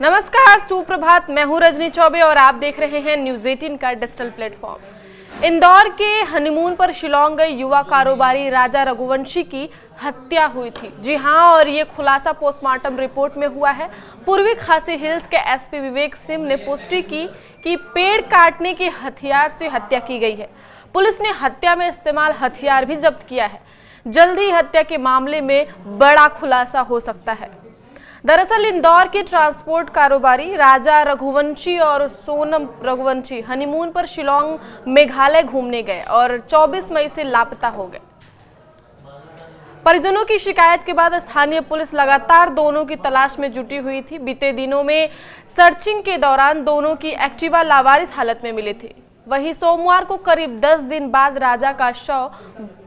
नमस्कार, सुप्रभात। मैं हूं रजनी चौबे और आप देख रहे हैं न्यूज 18 का डिजिटल प्लेटफॉर्म। इंदौर के हनीमून पर शिलांग गए युवा कारोबारी राजा रघुवंशी की हत्या हुई थी। जी हां, और ये खुलासा पोस्टमार्टम रिपोर्ट में हुआ है। पूर्वी खासी हिल्स के एसपी विवेक सिंह ने पुष्टि की कि पेड़ काटने के हथियार से हत्या की गई है। पुलिस ने हत्या में इस्तेमाल हथियार भी जब्त किया है। जल्द ही हत्या के मामले में बड़ा खुलासा हो सकता है। दरअसल इंदौर के ट्रांसपोर्ट कारोबारी राजा रघुवंशी और सोनम रघुवंशी हनीमून पर शिलांग मेघालय घूमने गए और 24 मई से लापता हो गए। परिजनों की शिकायत के बाद स्थानीय पुलिस लगातार दोनों की तलाश में जुटी हुई थी। बीते दिनों में सर्चिंग के दौरान दोनों की एक्टिवा लावारिस हालत में मिली थी। वहीं सोमवार को करीब 10 दिन बाद राजा का शव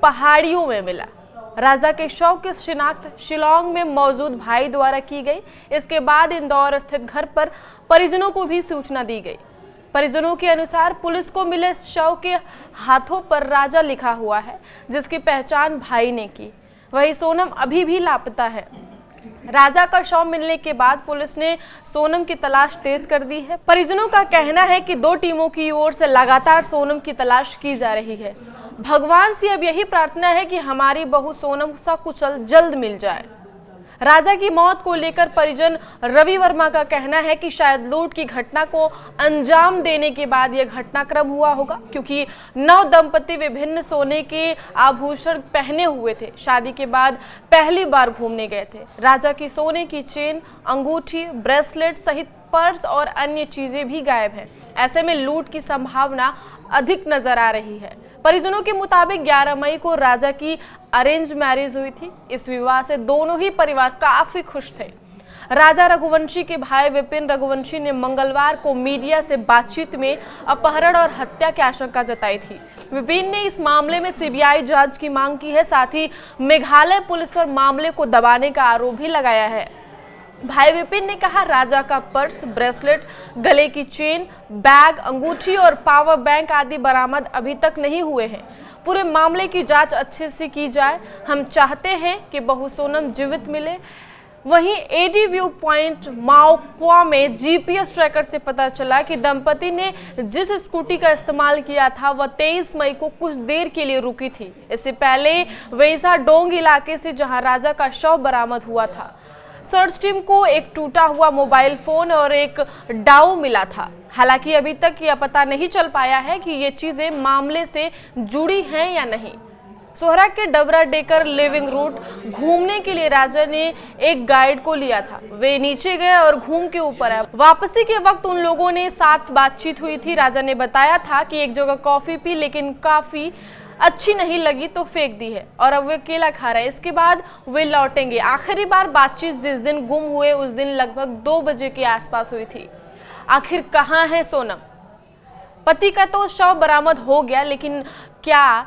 पहाड़ियों में मिला। राजा के शव की शिनाख्त शिलांग में मौजूद भाई द्वारा की गई। इसके बाद इंदौर स्थित घर पर परिजनों को भी सूचना दी गई। परिजनों के अनुसार पुलिस को मिले शव के हाथों पर राजा लिखा हुआ है, जिसकी पहचान भाई ने की। वहीं सोनम अभी भी लापता है। राजा का शव मिलने के बाद पुलिस ने सोनम की तलाश तेज कर दी है। परिजनों का कहना है कि 2 टीमों की ओर से लगातार सोनम की तलाश की जा रही है। भगवान से अब यही प्रार्थना है कि हमारी बहू सोनम सकुशल जल्द मिल जाए। राजा की मौत को लेकर परिजन रवि वर्मा का कहना है कि शायद लूट की घटना को अंजाम देने के बाद यह घटनाक्रम हुआ होगा, क्योंकि नव दंपति विभिन्न सोने के आभूषण पहने हुए थे। शादी के बाद पहली बार घूमने गए थे। राजा की सोने की चेन, अंगूठी, ब्रेसलेट सहित पर्स और अन्य चीजें भी गायब हैं। ऐसे में लूट की संभावना अधिक नजर आ रही है। परिजनों के मुताबिक 11 मई को राजा की अरेंज मैरिज हुई थी। इस विवाह से दोनों ही परिवार काफी खुश थे। राजा रघुवंशी के भाई विपिन रघुवंशी ने मंगलवार को मीडिया से बातचीत में अपहरण और हत्या की आशंका जताई थी। विपिन ने इस मामले में सीबीआई जांच की मांग की है। साथ ही मेघालय पुलिस पर मामले को दबाने का आरोप भी लगाया है। भाई विपिन ने कहा, राजा का पर्स, ब्रेसलेट, गले की चेन, बैग, अंगूठी और पावर बैंक आदि बरामद अभी तक नहीं हुए हैं। पूरे मामले की जांच अच्छे से की जाए। हम चाहते हैं कि बहू सोनम जीवित मिले। वहीं एडी व्यू पॉइंट माओक्वा में जीपीएस ट्रैकर से पता चला कि दंपति ने जिस स्कूटी का इस्तेमाल किया था वह 23 मई को कुछ देर के लिए रुकी थी। इससे पहले वेसा डोंग इलाके से जहां राजा का शव बरामद हुआ था। सर्च टीम को एक टूटा हुआ मोबाइल फोन और एक डाउ मिला था। हालांकि अभी तक यह पता नहीं चल पाया है कि ये चीजें मामले से जुड़ी हैं या नहीं। सोहरा के डबरा डेकर लिविंग रूट घूमने के लिए राजा ने एक गाइड को लिया था। वे नीचे गए और घूम के ऊपर आए। वापसी के वक्त उन लोगों ने साथ बातचीत हुई थी। राजा ने बताया था कि एक जगह कॉफी पी, लेकिन काफी अच्छी नहीं लगी तो फेंक दी है और अब वे अकेला खा रहे हैं। इसके बाद वे लौटेंगे। आखिरी बार बातचीत जिस दिन गुम हुए उस दिन लगभग 2 बजे के आसपास हुई थी। आखिर कहाँ है सोनम? पति का तो शव बरामद हो गया, लेकिन क्या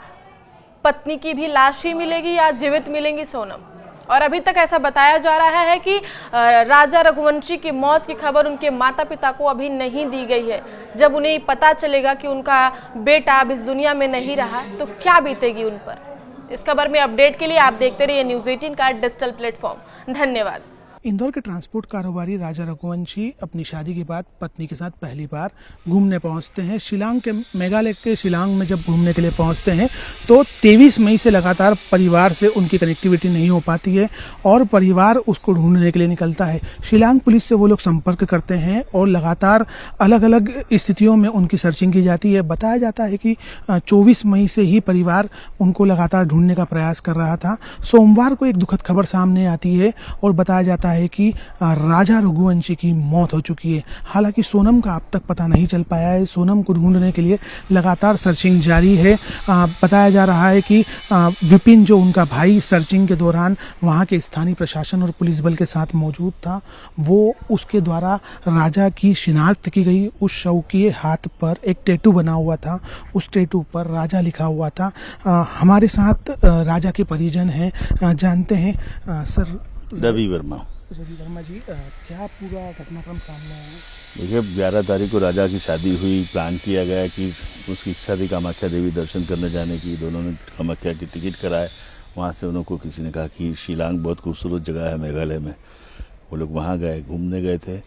पत्नी की भी लाश ही मिलेगी या जीवित मिलेंगी सोनम? और अभी तक ऐसा बताया जा रहा है कि राजा रघुवंशी की मौत की खबर उनके माता पिता को अभी नहीं दी गई है। जब उन्हें पता चलेगा कि उनका बेटा अब इस दुनिया में नहीं रहा तो क्या बीतेगी उन पर। इस खबर में अपडेट के लिए आप देखते रहिए न्यूज 18 का डिजिटल प्लेटफॉर्म। धन्यवाद। इंदौर के ट्रांसपोर्ट कारोबारी राजा रघुवंशी अपनी शादी के बाद पत्नी के साथ पहली बार घूमने पहुंचते हैं। शिलांग के मेघालय के शिलांग में जब घूमने के लिए पहुंचते हैं तो 23 मई से लगातार परिवार से उनकी कनेक्टिविटी नहीं हो पाती है और परिवार उसको ढूंढने के लिए निकलता है। शिलांग पुलिस से वो लोग संपर्क करते हैं और लगातार अलग अलग स्थितियों में उनकी सर्चिंग की जाती है। बताया जाता है कि 24 मई से ही परिवार उनको लगातार ढूंढने का प्रयास कर रहा था। सोमवार को एक दुखद खबर सामने आती है और बताया जाता है कि राजा रघुवंशी की मौत हो चुकी है। हालांकि सोनम का अब तक पता नहीं चल पाया है। सोनम को ढूंढने के लिए लगातार सर्चिंग जारी है। बताया जा रहा है कि विपिन जो उनका भाई सर्चिंग के दौरान वहां के स्थानीय प्रशासन और पुलिस बल के साथ मौजूद था। वो उसके द्वारा राजा की शिनाख्त की गई। उस शव के हाथ पर एक टैटू बना हुआ था। उस टैटू पर राजा लिखा हुआ था। हमारे साथ राजा के परिजन हैं, जानते हैं। सर, रवि वर्मा जी, क्या पूरा घटनाक्रम सामने आया? देखिए, 11 तारीख को राजा की शादी हुई। प्लान किया गया कि उसकी इच्छा थी कामाख्या देवी दर्शन करने जाने की। दोनों ने कामाख्या की टिकट कराए। वहाँ से उनको किसी ने कहा कि शिलांग बहुत खूबसूरत जगह है मेघालय में। वो लोग वहाँ गए, घूमने गए थे।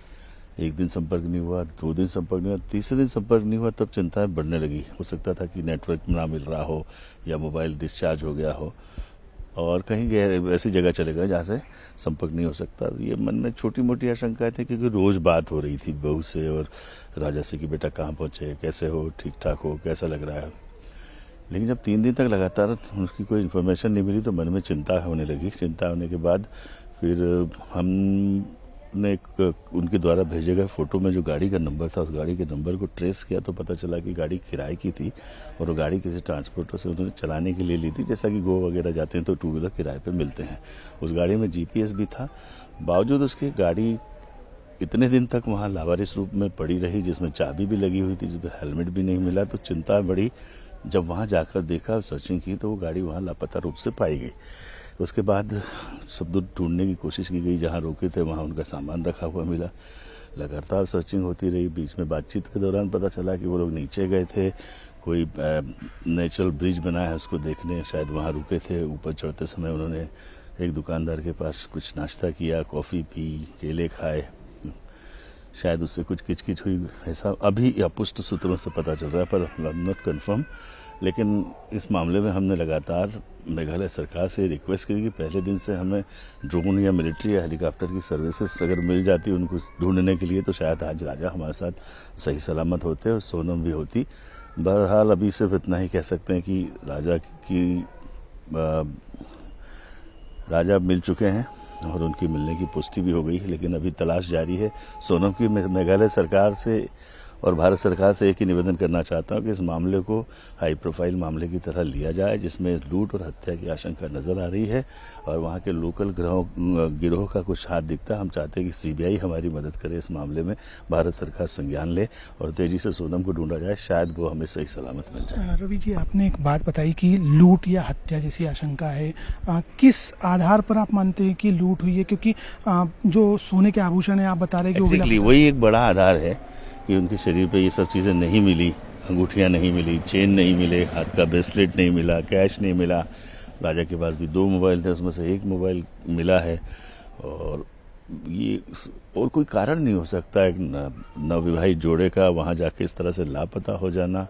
एक दिन संपर्क नहीं हुआ, 2 दिन संपर्क नहीं हुआ, तीसरे दिन संपर्क नहीं हुआ, तब चिंताएं बढ़ने लगी। हो सकता था कि नेटवर्क ना मिल रहा हो या मोबाइल डिस्चार्ज हो गया हो और कहीं गए ऐसी जगह चले गए जहाँ से संपर्क नहीं हो सकता। ये मन में छोटी मोटी आशंकाएं थी क्योंकि रोज बात हो रही थी बहू से और राजा से कि बेटा कहाँ पहुँचे, कैसे हो, ठीक ठाक हो, कैसा लग रहा है। लेकिन जब 3 दिन तक लगातार उसकी कोई इन्फॉर्मेशन नहीं मिली तो मन में चिंता होने लगी। चिंता होने के बाद फिर हमने उनके द्वारा भेजे गए फोटो में जो गाड़ी का नंबर था, उस गाड़ी के नंबर को ट्रेस किया तो पता चला कि गाड़ी किराए की थी और वो गाड़ी किसी ट्रांसपोर्टर से उन्होंने चलाने के लिए ली थी। जैसा कि गो वगैरह जाते हैं तो 2 व्हीलर किराए पे मिलते हैं। उस गाड़ी में जीपीएस भी था, बावजूद उसकी गाड़ी इतने दिन तक वहाँ लावारिस रूप में पड़ी रही, जिसमें चाबी भी लगी हुई थी, जिसमें हेलमेट भी नहीं मिला। तो चिंता बढ़ी। जब वहाँ जाकर देखा, सर्चिंग की तो वो गाड़ी वहाँ लापता रूप से पाई गई। उसके बाद सब ढूंढने की कोशिश की गई, जहाँ रोके थे वहाँ उनका सामान रखा हुआ मिला। लगातार सर्चिंग होती रही। बीच में बातचीत के दौरान पता चला कि वो लोग नीचे गए थे, कोई नेचुरल ब्रिज बना है उसको देखने, शायद वहाँ रुके थे। ऊपर चढ़ते समय उन्होंने एक दुकानदार के पास कुछ नाश्ता किया, कॉफ़ी पी, केले खाए, शायद उससे कुछ किचकिच हुई, ऐसा अभी अपुष्ट सूत्रों से पता चल रहा है, पर नॉट कन्फर्म। लेकिन इस मामले में हमने लगातार मेघालय सरकार से रिक्वेस्ट की कि पहले दिन से हमें ड्रोन या मिलिट्री या हेलीकॉप्टर की सर्विसेज अगर मिल जाती उनको ढूंढने के लिए तो शायद आज राजा हमारे साथ सही सलामत होते और सोनम भी होती। बहरहाल अभी सिर्फ इतना ही कह सकते हैं कि राजा मिल चुके हैं और उनकी मिलने की पुष्टि भी हो गई है, लेकिन अभी तलाश जारी है सोनम की। मेघालय सरकार से और भारत सरकार से एक ही निवेदन करना चाहता हूं कि इस मामले को हाई प्रोफाइल मामले की तरह लिया जाए, जिसमें लूट और हत्या की आशंका नजर आ रही है और वहां के लोकल गिरोह का कुछ हाथ दिखता है। हम चाहते हैं कि सीबीआई हमारी मदद करे इस मामले में, भारत सरकार संज्ञान ले और तेजी से सोनम को ढूंढा जाए, शायद वो हमें सही सलामत मिल जाए। रवि जी, आपने एक बात बताई कि लूट या हत्या जैसी आशंका है। किस आधार पर आप मानते हैं कि लूट हुई है? क्योंकि जो सोने के आभूषण है आप बता रहे हैं कि वही एक बड़ा आधार है कि उनके शरीर पे ये सब चीजें नहीं मिली, अंगूठियां नहीं मिली, चेन नहीं मिले, हाथ का ब्रेसलेट नहीं मिला, कैश नहीं मिला। राजा के पास भी 2 मोबाइल थे, उसमें से 1 मोबाइल मिला है और ये और कोई कारण नहीं हो सकता एक नवविवाहित जोड़े का वहां जाके इस तरह से लापता हो जाना,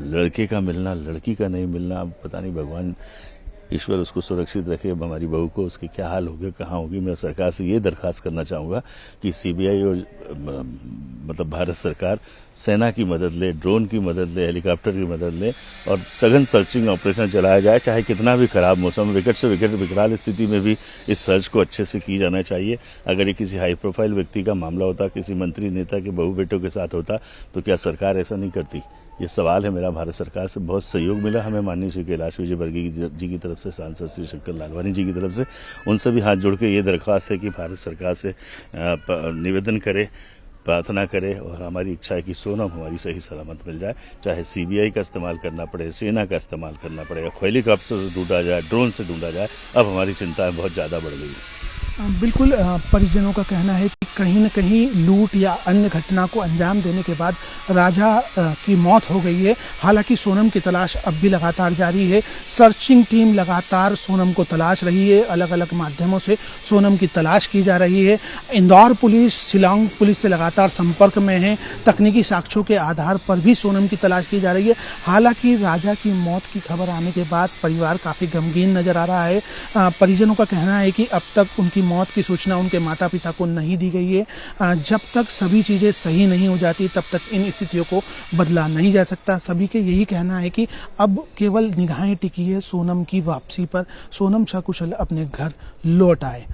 लड़के का मिलना, लड़की का नहीं मिलना। पता नहीं, भगवान ईश्वर उसको सुरक्षित रखे। अब हमारी बहू को उसके क्या हाल होगा, कहाँ होगी। मैं सरकार से ये दरखास्त करना चाहूंगा कि सीबीआई और मतलब भारत सरकार सेना की मदद ले, ड्रोन की मदद ले, हेलीकॉप्टर की मदद ले और सघन सर्चिंग ऑपरेशन चलाया जाए। चाहे कितना भी खराब मौसम, विकट से विकराल स्थिति में भी इस सर्च को अच्छे से की जाना चाहिए। अगर ये किसी हाई प्रोफाइल व्यक्ति का मामला होता, किसी मंत्री नेता के बहू बेटों के साथ होता, तो क्या सरकार ऐसा नहीं करती? ये सवाल है मेरा। भारत सरकार से बहुत सहयोग मिला हमें, माननीय श्री कैलाश विजयवर्गीय जी की तरफ से, सांसद श्री शंकर लालवानी जी की तरफ से। उनसे भी हाथ जोड़ के ये दरख्वास्त है कि भारत सरकार से निवेदन करे, प्रार्थना करे और हमारी इच्छा है कि सोनम हमारी सही सलामत मिल जाए। चाहे सीबीआई का इस्तेमाल करना पड़े, सेना का इस्तेमाल करना पड़े, हेलीकॉप्टर से ढूंढा जाए, ड्रोन से ढूंढा जाए। अब हमारी चिंताएं बहुत ज़्यादा बढ़ गई है। बिल्कुल, परिजनों का कहना है कि कहीं न कहीं लूट या अन्य घटना को अंजाम देने के बाद राजा की मौत हो गई है। हालांकि सोनम की तलाश अब भी लगातार जारी है। सर्चिंग टीम लगातार सोनम को तलाश रही है, अलग अलग माध्यमों से सोनम की तलाश की जा रही है। इंदौर पुलिस, शिलांग पुलिस से लगातार संपर्क में है। तकनीकी साक्ष्यों के आधार पर भी सोनम की तलाश की जा रही है। हालांकि राजा की मौत की खबर आने के बाद परिवार काफ़ी गमगीन नजर आ रहा है। परिजनों का कहना है कि अब तक उनकी मौत की सूचना उनके माता पिता को नहीं दी गई है। जब तक सभी चीजें सही नहीं हो जाती तब तक इन स्थितियों को बदला नहीं जा सकता। सभी के यही कहना है कि अब केवल निगाहें टिकी है सोनम की वापसी पर, सोनम सकुशल अपने घर लौट आए।